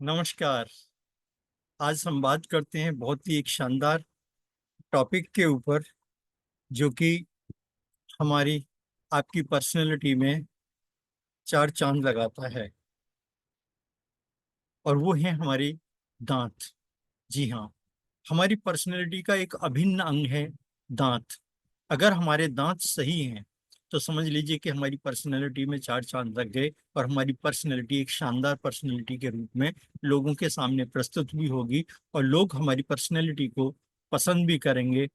नमस्कार। आज हम बात करते हैं बहुत ही एक शानदार टॉपिक के ऊपर, जो कि हमारी आपकी पर्सनैलिटी में चार चांद लगाता है। और वो है हमारे दांत। जी हाँ, हमारी पर्सनैलिटी का एक अभिन्न अंग है दांत। अगर हमारे दांत सही हैं तो समझ लीजिए कि हमारी पर्सनैलिटी में चार चांद लग गए, और हमारी पर्सनैलिटी एक शानदार पर्सनैलिटी के रूप में लोगों के सामने प्रस्तुत भी होगी। और लोग हमारी पर्सनैलिटी को पसंद भी करेंगे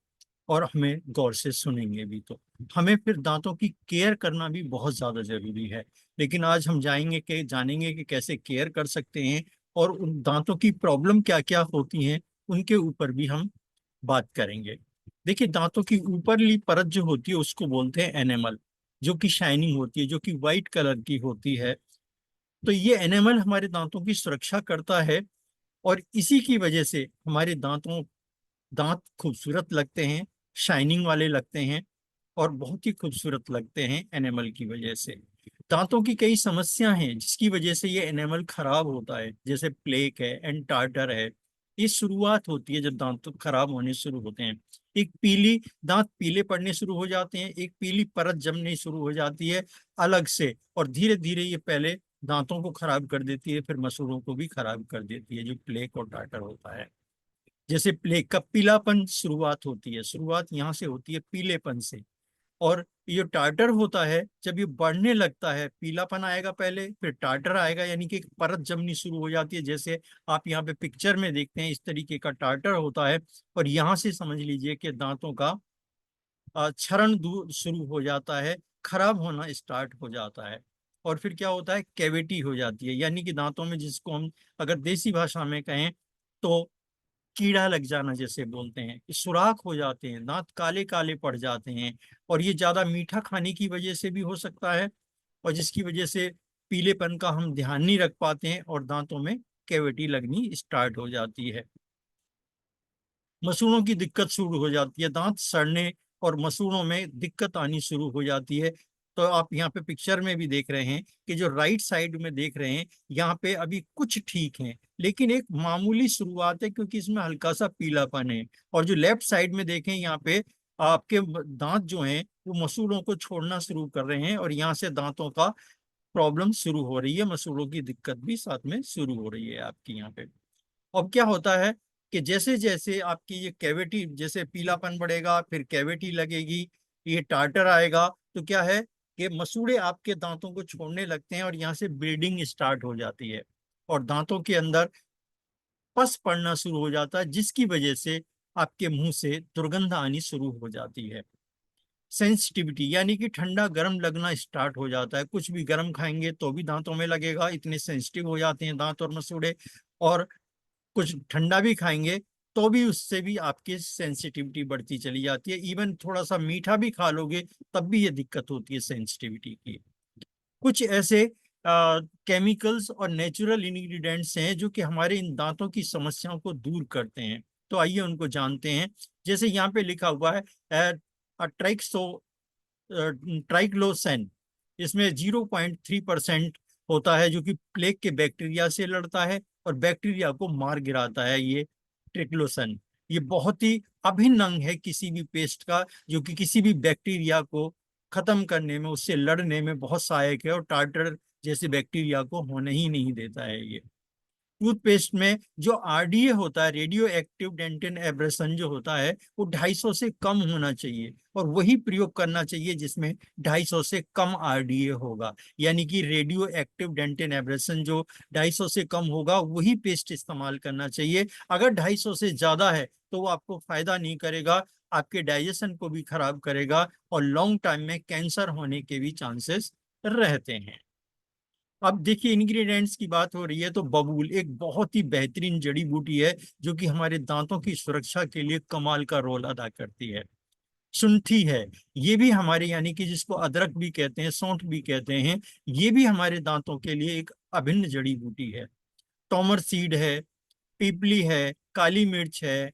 और हमें गौर से सुनेंगे भी। तो हमें फिर दांतों की केयर करना भी बहुत ज्यादा जरूरी है। लेकिन आज हम जानेंगे कि कैसे केयर कर सकते हैं, और उन दांतों की प्रॉब्लम क्या क्या होती हैं उनके ऊपर भी हम बात करेंगे। देखिए, दांतों की ऊपरली परत जो होती है उसको बोलते हैं एनेमल, जो कि शाइनिंग होती है, जो कि वाइट कलर की होती है। तो ये एनेमल हमारे दांतों की सुरक्षा करता है, और इसी की वजह से हमारे दांत खूबसूरत लगते हैं, शाइनिंग वाले लगते हैं, और बहुत ही खूबसूरत लगते हैं एनेमल की वजह से। दांतों की कई समस्या हैं जिसकी वजह से ये एनेमल खराब होता है, जैसे प्लेक है, एंड टार्टर है। ये शुरुआत होती है जब दांत खराब होने शुरू होते हैं। एक पीली दांत पीले पड़ने शुरू हो जाते हैं, एक पीली परत जमने शुरू हो जाती है अलग से, और धीरे धीरे ये पहले दांतों को खराब कर देती है, फिर मसूड़ों को भी खराब कर देती है, जो प्लेक और टार्टर होता है। जैसे प्लेग का पीलापन शुरुआत होती है, शुरुआत यहाँ से होती है पीलेपन से। और ये जो टार्टर होता है, जब ये बढ़ने लगता है, पीलापन आएगा पहले, फिर टार्टर आएगा, यानी कि एक परत जमनी शुरू हो जाती है। जैसे आप यहाँ पे पिक्चर में देखते हैं, इस तरीके का टार्टर होता है। और यहाँ से समझ लीजिए कि दांतों का क्षरण दूर शुरू हो जाता है, खराब होना स्टार्ट हो जाता है। और फिर क्या होता है, कैविटी हो जाती है, यानी कि दांतों में, जिसको हम अगर देसी भाषा में कहें तो कीड़ा लग जाना जैसे बोलते हैं, कि सुराख हो जाते हैं, दांत काले काले पड़ जाते हैं। और ये ज्यादा मीठा खाने की वजह से भी हो सकता है, और जिसकी वजह से पीलेपन का हम ध्यान नहीं रख पाते हैं और दांतों में कैविटी लगनी स्टार्ट हो जाती है। मसूड़ों की दिक्कत शुरू हो जाती है, दांत सड़ने और मसूड़ों में दिक्कत आनी शुरू हो जाती है। तो आप यहाँ पे पिक्चर में भी देख रहे हैं कि जो राइट साइड में देख रहे हैं, यहाँ पे अभी कुछ ठीक है, लेकिन एक मामूली शुरुआत है, क्योंकि इसमें हल्का सा पीलापन है। और जो लेफ्ट साइड में देखें, यहाँ पे आपके दांत जो हैं वो मसूड़ों को छोड़ना शुरू कर रहे हैं, और यहाँ से दांतों का प्रॉब्लम शुरू हो रही है, मसूड़ों की दिक्कत भी साथ में शुरू हो रही है आपकी यहाँ पे। अब क्या होता है कि जैसे जैसे आपकी ये कैविटी, जैसे पीलापन बढ़ेगा, फिर कैविटी लगेगी, ये टार्टर आएगा, तो क्या है कि मसूड़े आपके दांतों को छोड़ने लगते हैं, और यहाँ से ब्लीडिंग स्टार्ट हो जाती है, और दांतों के अंदर पस पड़ना शुरू हो जाता है, जिसकी वजह से आपके मुंह से दुर्गंध आनी शुरू हो जाती है। सेंसिटिविटी, यानी कि ठंडा गर्म लगना स्टार्ट हो जाता है, कुछ भी गर्म खाएंगे तो भी दांतों में लगेगा, इतने सेंसिटिव हो जाते हैं दांत और मसूड़े। और कुछ ठंडा भी खाएंगे तो भी उससे भी आपकी सेंसिटिविटी बढ़ती चली जाती है। इवन थोड़ा सा मीठा भी खा लोगे तब भी ये दिक्कत होती है सेंसिटिविटी की। कुछ ऐसे केमिकल्स और नेचुरल इंग्रेडिएंट्स हैं जो कि हमारे इन दांतों की समस्याओं को दूर करते हैं। तो आइए उनको जानते हैं। जैसे यहाँ पे लिखा हुआ है ट्राइक्सो ट्राइक्लोसन। इसमें 0.3% होता है, जो कि प्लेग के बैक्टीरिया से लड़ता है और बैक्टीरिया को मार गिराता है। ये ट्रिक्लोसन, ये बहुत ही अभिन्न अंग है किसी भी पेस्ट का, जो कि किसी भी बैक्टीरिया को खत्म करने में, उससे लड़ने में बहुत सहायक है, और टार्टर जैसे बैक्टीरिया को होने ही नहीं देता है ये। टूथपेस्ट में जो आरडीए होता है, रेडियो एक्टिव डेंटिन एब्रेशन जो होता है, वो 250 से कम होना चाहिए, और वही प्रयोग करना चाहिए जिसमें 250 से कम आरडीए होगा। यानी कि रेडियो एक्टिव डेंटिन एब्रेशन जो 250 से कम होगा, वही पेस्ट इस्तेमाल करना चाहिए। अगर 250 से ज्यादा है तो वो आपको फायदा नहीं करेगा, आपके डाइजेशन को भी खराब करेगा, और लॉन्ग टाइम में कैंसर होने के भी चांसेस रहते हैं। अब देखिए, इंग्रेडिएंट्स की बात हो रही है तो बबूल एक बहुत ही बेहतरीन जड़ी बूटी है, जो कि हमारे दांतों की सुरक्षा के लिए कमाल का रोल अदा करती है। शुंठी है, ये भी हमारे, यानी कि जिसको अदरक भी कहते हैं, सौंठ भी कहते हैं, ये भी हमारे दांतों के लिए एक अभिन्न जड़ी बूटी है। टोमर सीड है, पीपली है, काली मिर्च है,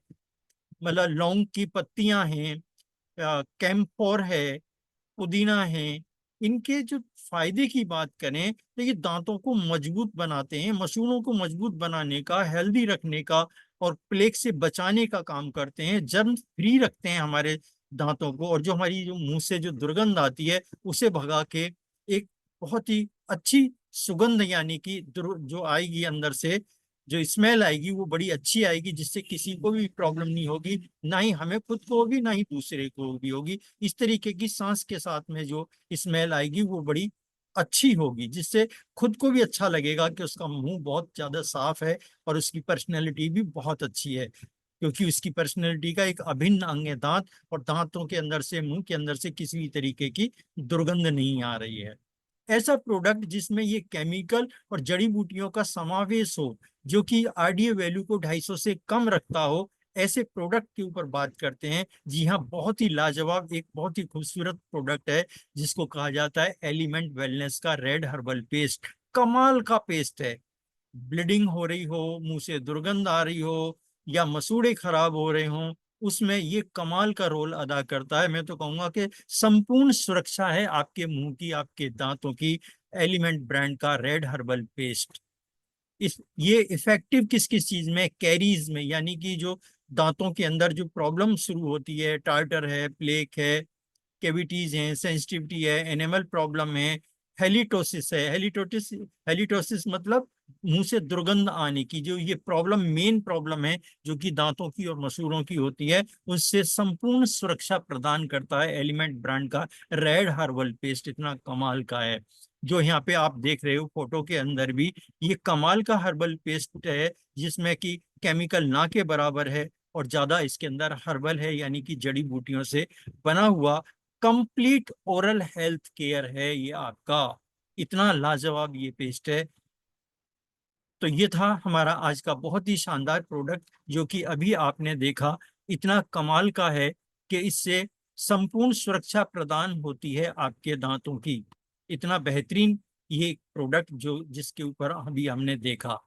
मतलब लौंग की पत्तियां हैं, कैम्फोर है, पुदीना है, इनके जो फायदे की बात करें तो ये दांतों को मजबूत बनाते हैं, मसूड़ों को मजबूत बनाने का, हेल्दी रखने का और प्लेग से बचाने का काम करते हैं, जर्म फ्री रखते हैं हमारे दांतों को, और जो हमारी जो मुंह से जो दुर्गंध आती है उसे भगा के एक बहुत ही अच्छी सुगंध, यानी कि जो आएगी अंदर से, जो स्मेल आएगी वो बड़ी अच्छी आएगी, जिससे किसी को भी प्रॉब्लम नहीं होगी, ना ही हमें खुद को होगी ना ही दूसरे को भी होगी। इस तरीके की सांस के साथ में जो स्मेल आएगी वो बड़ी अच्छी होगी, जिससे खुद को भी अच्छा लगेगा कि उसका मुंह बहुत ज्यादा साफ है और उसकी पर्सनैलिटी भी बहुत अच्छी है, क्योंकि उसकी पर्सनैलिटी का एक अभिन्न अंग है दांत, और दांतों के अंदर से, मुंह के अंदर से किसी भी तरीके की दुर्गंध नहीं आ रही है। ऐसा प्रोडक्ट जिसमें ये केमिकल और जड़ी बूटियों का समावेश हो, जो कि आरडीए वैल्यू को 250 से कम रखता हो, ऐसे प्रोडक्ट के ऊपर बात करते हैं। जी हाँ, बहुत ही लाजवाब, एक बहुत ही खूबसूरत प्रोडक्ट है जिसको कहा जाता है एलिमेंट वेलनेस का रेड हर्बल पेस्ट। कमाल का पेस्ट है। ब्लीडिंग हो रही हो, मुंह से दुर्गंध आ रही हो, या मसूड़े खराब हो रहे हों, उसमें ये कमाल का रोल अदा करता है। मैं तो कहूंगा कि संपूर्ण सुरक्षा है आपके मुंह की, आपके दांतों की, एलिमेंट ब्रांड का रेड हर्बल पेस्ट। इस ये इफेक्टिव किस किस चीज में, कैरीज में, यानी कि जो दांतों के अंदर जो प्रॉब्लम शुरू होती है, टार्टर है, प्लेक है, कैविटीज हैं, सेंसिटिविटी है, एनिमल प्रॉब्लम है, हेलिटोसिस है। हेलिटोसिस, हेलिटोसिस मतलब मुंह से दुर्गंध आने की जो ये प्रॉब्लम, मेन प्रॉब्लम है जो कि दांतों की और मसूड़ों की होती है, उससे संपूर्ण सुरक्षा प्रदान करता है एलिमेंट ब्रांड का रेड हर्बल पेस्ट। इतना कमाल का है, जो यहाँ पे आप देख रहे हो फोटो के अंदर भी, ये कमाल का हर्बल पेस्ट है, जिसमें कि केमिकल ना के बराबर है और ज्यादा इसके अंदर हर्बल है, यानी कि जड़ी बूटियों से बना हुआ कंप्लीट ओरल हेल्थ केयर है ये आपका। इतना लाजवाब ये पेस्ट है। तो ये था हमारा आज का बहुत ही शानदार प्रोडक्ट, जो कि अभी आपने देखा। इतना कमाल का है कि इससे संपूर्ण सुरक्षा प्रदान होती है आपके दांतों की। इतना बेहतरीन ये प्रोडक्ट जो जिसके ऊपर अभी हमने देखा।